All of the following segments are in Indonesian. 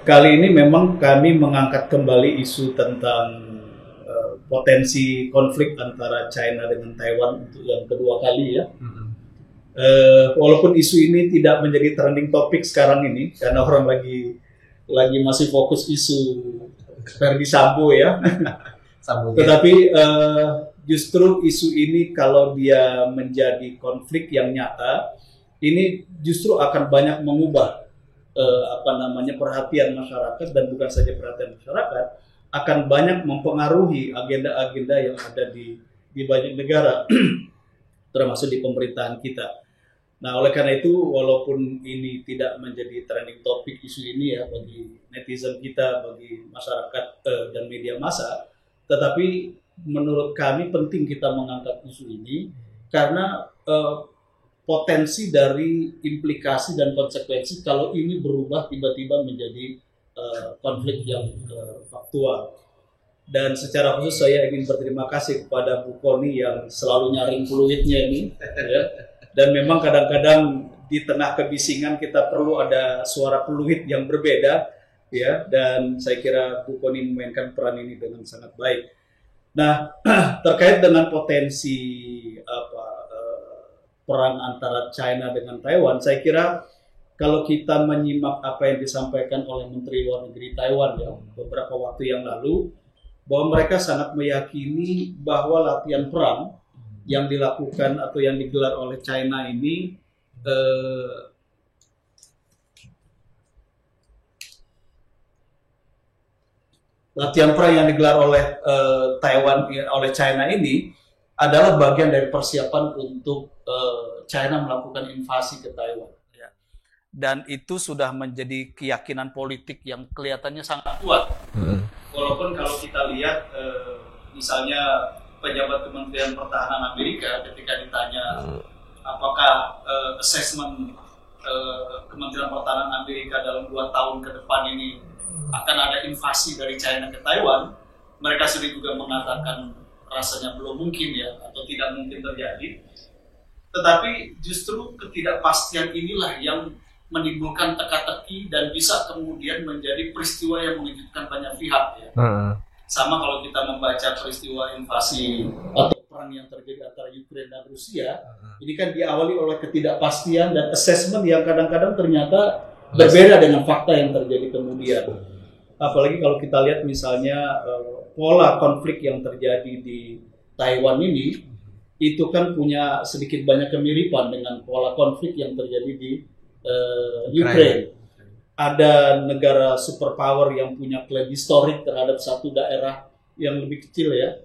Kali ini memang kami mengangkat kembali isu tentang potensi konflik antara China dengan Taiwan untuk yang kedua kali ya. Walaupun isu ini tidak menjadi trending topik sekarang ini karena orang lagi masih fokus isu Verdi Sambo ya. Tetapi justru isu ini kalau dia menjadi konflik yang nyata, ini justru akan banyak mengubah perhatian masyarakat, dan bukan saja perhatian masyarakat, akan banyak mempengaruhi agenda-agenda yang ada di banyak negara termasuk di pemerintahan kita. Nah, oleh karena itu walaupun ini tidak menjadi trending topik isu ini ya bagi netizen kita, bagi masyarakat dan media massa, tetapi menurut kami penting kita mengangkat isu ini karena potensi dari implikasi dan konsekuensi kalau ini berubah tiba-tiba menjadi konflik yang faktual. Dan secara khusus saya ingin berterima kasih kepada Bu Koni yang selalu nyaring peluitnya ini ya. Dan memang kadang-kadang di tengah kebisingan kita perlu ada suara peluit yang berbeda ya, dan saya kira Bu Koni memainkan peran ini dengan sangat baik. Nah, terkait dengan potensi perang antara China dengan Taiwan, saya kira kalau kita menyimak apa yang disampaikan oleh Menteri Luar Negeri Taiwan ya beberapa waktu yang lalu, bahwa mereka sangat meyakini bahwa latihan perang yang dilakukan atau yang digelar oleh China ini latihan perang yang digelar oleh Taiwan oleh China ini adalah bagian dari persiapan untuk China melakukan invasi ke Taiwan. Ya. Dan itu sudah menjadi keyakinan politik yang kelihatannya sangat kuat. Walaupun kalau kita lihat misalnya pejabat Kementerian Pertahanan Amerika ketika ditanya apakah assessment Kementerian Pertahanan Amerika dalam 2 tahun ke depan ini akan ada invasi dari China ke Taiwan, mereka sendiri juga mengatakan rasanya belum mungkin ya, atau tidak mungkin terjadi. Tetapi justru ketidakpastian inilah yang menimbulkan teka-teki dan bisa kemudian menjadi peristiwa yang mengejutkan banyak pihak ya. Sama kalau kita membaca peristiwa invasi atau perang yang terjadi antara Ukraina dan Rusia, ini kan diawali oleh ketidakpastian dan assessment yang kadang-kadang ternyata berbeda dengan fakta yang terjadi kemudian. Apalagi kalau kita lihat misalnya pola konflik yang terjadi di Taiwan ini, itu kan punya sedikit banyak kemiripan dengan pola konflik yang terjadi di Ukraine. Ada negara superpower yang punya klaim historik terhadap satu daerah yang lebih kecil ya,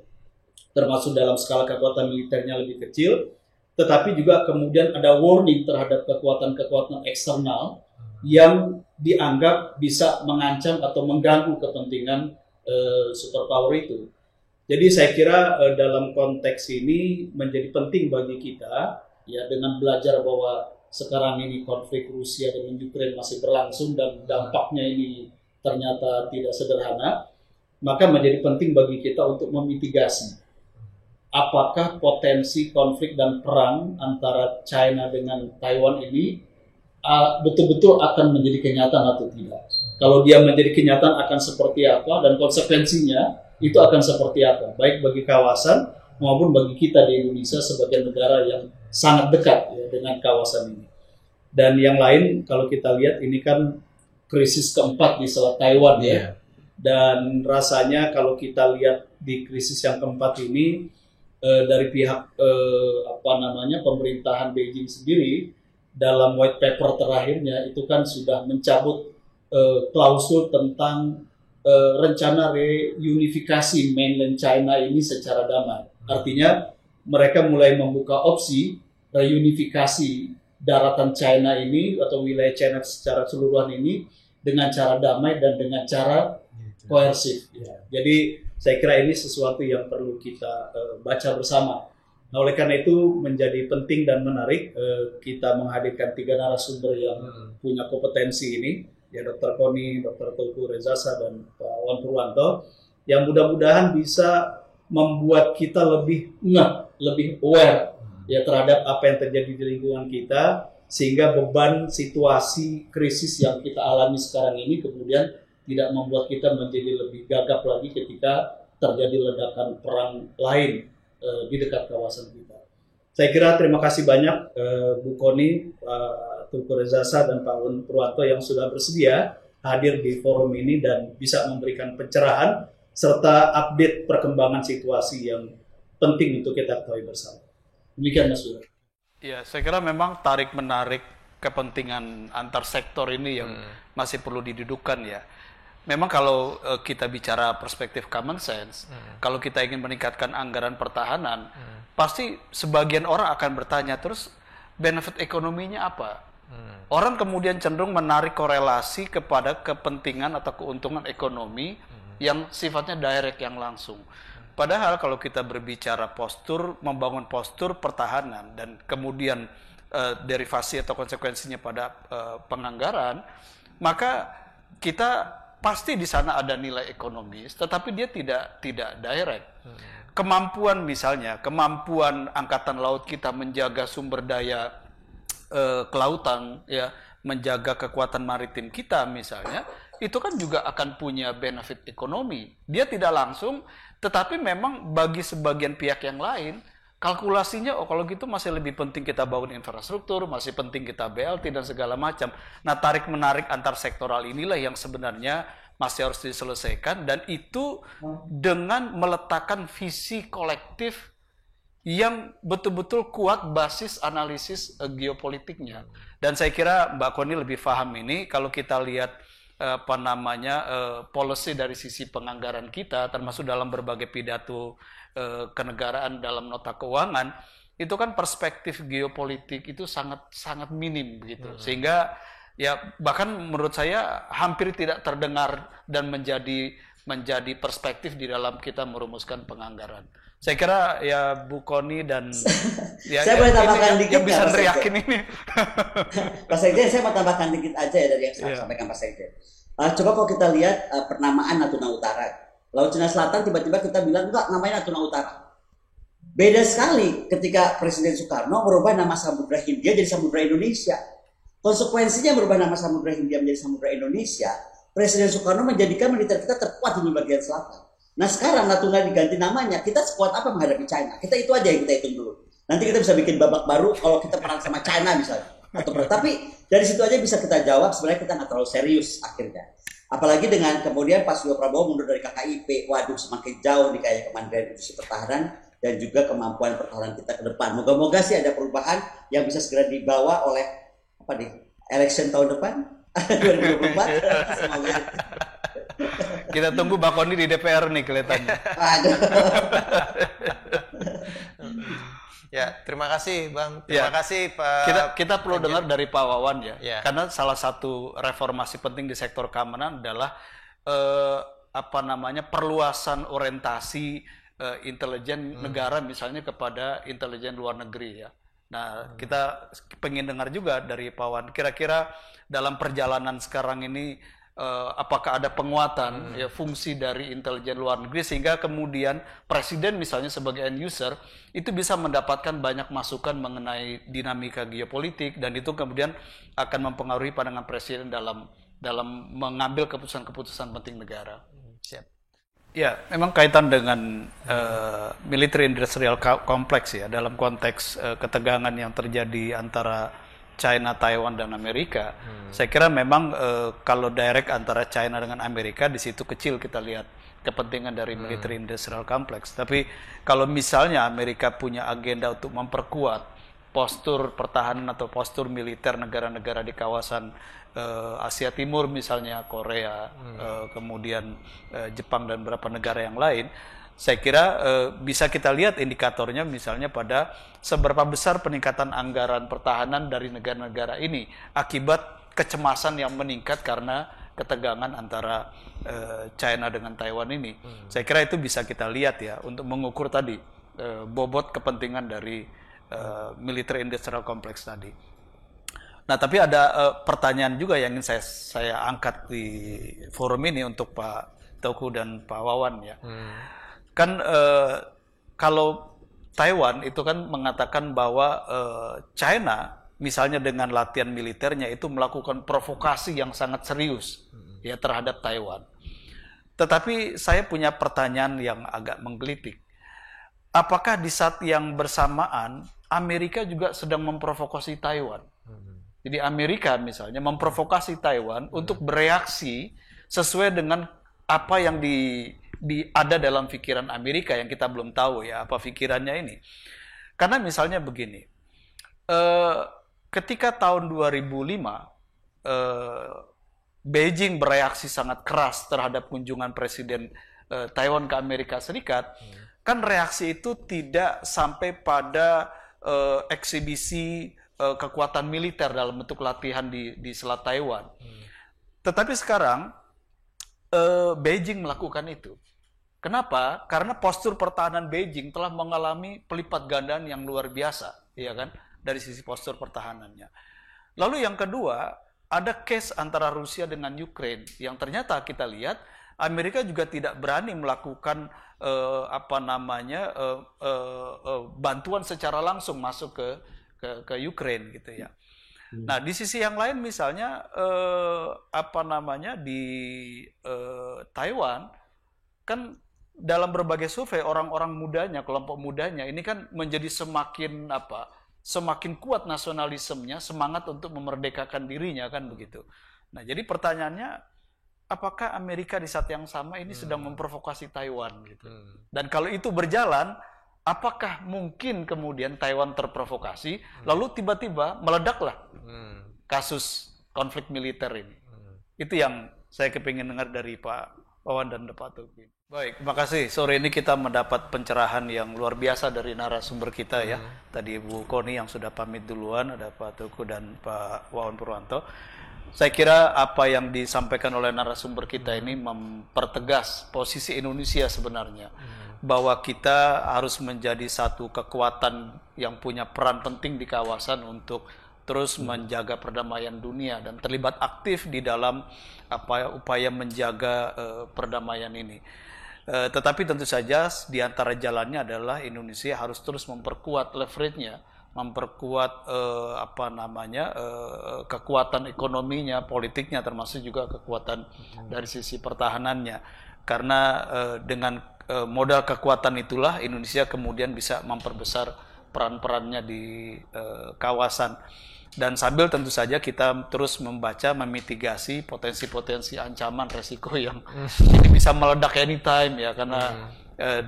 termasuk dalam skala kekuatan militernya lebih kecil, tetapi juga kemudian ada warning terhadap kekuatan-kekuatan eksternal yang dianggap bisa mengancam atau mengganggu kepentingan superpower itu. Jadi saya kira dalam konteks ini menjadi penting bagi kita ya, dengan belajar bahwa sekarang ini konflik Rusia dengan Ukraina masih berlangsung dan dampaknya ini ternyata tidak sederhana, maka menjadi penting bagi kita untuk memitigasi apakah potensi konflik dan perang antara China dengan Taiwan ini betul-betul akan menjadi kenyataan atau tidak. Kalau dia menjadi kenyataan akan seperti apa dan konsekuensinya itu akan seperti apa, baik bagi kawasan maupun bagi kita di Indonesia sebagai negara yang sangat dekat ya, dengan kawasan ini. Dan yang lain kalau kita lihat ini kan krisis keempat di Selat Taiwan ya. Dan rasanya kalau kita lihat di krisis yang keempat ini dari pihak pemerintahan Beijing sendiri dalam white paper terakhirnya itu kan sudah mencabut klausul tentang rencana reunifikasi mainland China ini secara damai. Artinya mereka mulai membuka opsi reunifikasi daratan China ini atau wilayah China secara keseluruhan ini dengan cara damai dan dengan cara koersif. Ya. Jadi saya kira ini sesuatu yang perlu kita baca bersama. Nah, oleh karena itu menjadi penting dan menarik kita menghadirkan 3 narasumber yang punya kompetensi ini, ya Dr. Koni, Dr. Teuku Rezasa, dan Pak Wan Purwanto, yang mudah-mudahan bisa membuat kita lebih ngeh, lebih aware ya terhadap apa yang terjadi di lingkungan kita, sehingga beban situasi krisis yang kita alami sekarang ini kemudian tidak membuat kita menjadi lebih gagap lagi ketika terjadi ledakan perang lain di dekat kawasan kita. Saya kira terima kasih banyak Bu Kony, Pak Teuku Rezasa dan Pak Un Purwanto yang sudah bersedia hadir di forum ini dan bisa memberikan pencerahan serta update perkembangan situasi yang penting untuk kita ketahui bersama. Demikian Mas Budha. Ya, saya kira memang tarik-menarik kepentingan antar sektor ini yang masih perlu didudukkan ya. Memang kalau kita bicara perspektif common sense, kalau kita ingin meningkatkan anggaran pertahanan, pasti sebagian orang akan bertanya, terus benefit ekonominya apa? Orang kemudian cenderung menarik korelasi kepada kepentingan atau keuntungan ekonomi yang sifatnya direct, yang langsung. Padahal kalau kita berbicara postur, membangun postur pertahanan dan kemudian derivasi atau konsekuensinya pada penganggaran, maka kita pasti di sana ada nilai ekonomis, tetapi dia tidak direct. Kemampuan misalnya, kemampuan angkatan laut kita menjaga sumber daya kelautan, ya, menjaga kekuatan maritim kita misalnya, itu kan juga akan punya benefit ekonomi. Dia tidak langsung, tetapi memang bagi sebagian pihak yang lain, kalkulasinya, oh kalau gitu masih lebih penting kita bangun infrastruktur, masih penting kita BLT dan segala macam. Nah, tarik-menarik antar sektoral inilah yang sebenarnya masih harus diselesaikan, dan itu dengan meletakkan visi kolektif yang betul-betul kuat basis analisis geopolitiknya. Dan saya kira Mbak Kony lebih paham ini kalau kita lihat policy dari sisi penganggaran kita, termasuk dalam berbagai pidato kenegaraan dalam nota keuangan, itu kan perspektif geopolitik itu sangat minim begitu. Sehingga ya bahkan menurut saya hampir tidak terdengar dan menjadi perspektif di dalam kita merumuskan penganggaran. Saya kira ya Bu Kony dan ya, saya boleh tambahkan dikit yang bisa teriakin ini. Pak Sekjen, saya mau tambahkan dikit aja ya dari yang saya sampaikan Pak Sekjen. Coba kalau kita lihat pernamaan Natuna Utara, Laut Cina Selatan, tiba-tiba kita bilang enggak, namanya Natuna Utara. Beda sekali ketika Presiden Soekarno merubah nama Samudra Hindia jadi Samudra Indonesia. Konsekuensinya merubah nama Samudra Hindia menjadi Samudra Indonesia, Presiden Soekarno menjadikan militer kita terkuat di bagian selatan. Nah sekarang Natuna diganti namanya, kita sekuat apa menghadapi China? Kita itu aja yang kita hitung dulu. Nanti kita bisa bikin babak baru kalau kita perang sama China misalnya. Tapi dari situ aja bisa kita jawab, sebenarnya kita nggak terlalu serius akhirnya. Apalagi dengan kemudian Pak Suryo Prabowo mundur dari KKIP, waduh semakin jauh nih kayaknya Kementerian Industri Pertahanan dan juga kemampuan pertahanan kita ke depan. Moga-moga sih ada perubahan yang bisa segera dibawa oleh election tahun depan 2024. Semoga. Kita tunggu Mbak Kony di DPR nih kelihatannya. Ya, terima kasih Bang. Terima kasih Pak. Kita perlu dengar dari Pak Wawan ya. Karena salah satu reformasi penting di sektor keamanan adalah perluasan orientasi intelijen negara misalnya kepada intelijen luar negeri ya. Nah, kita pengen dengar juga dari Pak Wawan. Kira-kira dalam perjalanan sekarang ini apakah ada penguatan fungsi dari intelijen luar negeri sehingga kemudian presiden misalnya sebagai end user itu bisa mendapatkan banyak masukan mengenai dinamika geopolitik, dan itu kemudian akan mempengaruhi pandangan presiden dalam mengambil keputusan-keputusan penting negara. Siap. Ya, memang kaitan dengan military industrial complex ya, dalam konteks ketegangan yang terjadi antara China, Taiwan, dan Amerika. Saya kira memang kalau direct antara China dengan Amerika, di situ kecil kita lihat kepentingan dari military industrial complex. Tapi kalau misalnya Amerika punya agenda untuk memperkuat postur pertahanan atau postur militer negara-negara di kawasan Asia Timur, misalnya Korea, kemudian Jepang dan beberapa negara yang lain, saya kira bisa kita lihat indikatornya misalnya pada seberapa besar peningkatan anggaran pertahanan dari negara-negara ini akibat kecemasan yang meningkat karena ketegangan antara China dengan Taiwan ini. Saya kira itu bisa kita lihat ya untuk mengukur tadi bobot kepentingan dari military industrial complex tadi. Nah, tapi ada pertanyaan juga yang ingin saya angkat di forum ini untuk Pak Teuku dan Pak Wawan ya. Kan kalau Taiwan itu kan mengatakan bahwa China misalnya dengan latihan militernya itu melakukan provokasi yang sangat serius ya terhadap Taiwan. Tetapi saya punya pertanyaan yang agak menggelitik. Apakah di saat yang bersamaan Amerika juga sedang memprovokasi Taiwan? Jadi Amerika misalnya memprovokasi Taiwan untuk bereaksi sesuai dengan apa yang ada dalam pikiran Amerika yang kita belum tahu ya apa pikirannya ini. Karena misalnya begini, ketika tahun 2005 Beijing bereaksi sangat keras terhadap kunjungan Presiden Taiwan ke Amerika Serikat, kan reaksi itu tidak sampai pada eksibisi kekuatan militer dalam bentuk latihan di Selat Taiwan. Tetapi sekarang Beijing melakukan itu. Kenapa? Karena postur pertahanan Beijing telah mengalami pelipat gandaan yang luar biasa, ya kan? Dari sisi postur pertahanannya. Lalu yang kedua, ada case antara Rusia dengan Ukraine yang ternyata kita lihat Amerika juga tidak berani melakukan bantuan secara langsung masuk ke Ukraine gitu ya. Nah di sisi yang lain misalnya di Taiwan kan dalam berbagai survei orang-orang mudanya, kelompok mudanya ini kan menjadi semakin kuat nasionalismenya, semangat untuk memerdekakan dirinya kan begitu. Nah jadi pertanyaannya, apakah Amerika di saat yang sama ini sedang memprovokasi Taiwan gitu? Dan kalau itu berjalan, apakah mungkin kemudian Taiwan terprovokasi, lalu tiba-tiba meledaklah kasus konflik militer ini? Itu yang saya kepingin dengar dari Pak Wawan dan Pak Teguh. Baik, terima kasih. Sore ini kita mendapat pencerahan yang luar biasa dari narasumber kita ya. Tadi Bu Koni yang sudah pamit duluan, ada Pak Teguh dan Pak Wawan Purwanto. Saya kira apa yang disampaikan oleh narasumber kita ini mempertegas posisi Indonesia sebenarnya. Bahwa kita harus menjadi satu kekuatan yang punya peran penting di kawasan untuk terus menjaga perdamaian dunia dan terlibat aktif di dalam upaya menjaga perdamaian ini. Tetapi tentu saja di antara jalannya adalah Indonesia harus terus memperkuat leverage-nya, memperkuat kekuatan ekonominya, politiknya, termasuk juga kekuatan dari sisi pertahanannya. Karena dengan modal kekuatan itulah Indonesia kemudian bisa memperbesar peran-perannya di kawasan. Dan sambil tentu saja kita terus membaca, memitigasi potensi-potensi ancaman resiko yang ini bisa meledak anytime ya, karena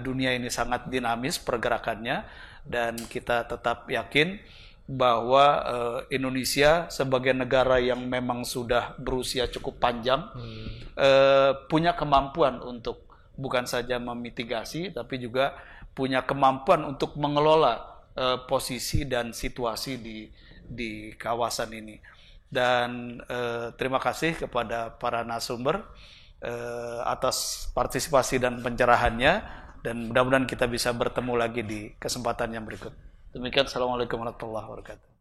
dunia ini sangat dinamis pergerakannya, dan kita tetap yakin bahwa Indonesia sebagai negara yang memang sudah berusia cukup panjang punya kemampuan untuk bukan saja memitigasi tapi juga punya kemampuan untuk mengelola posisi dan situasi di kawasan ini. Dan terima kasih kepada para narasumber atas partisipasi dan pencerahannya, dan mudah-mudahan kita bisa bertemu lagi di kesempatan yang berikut. Demikian, Assalamualaikum warahmatullahi wabarakatuh.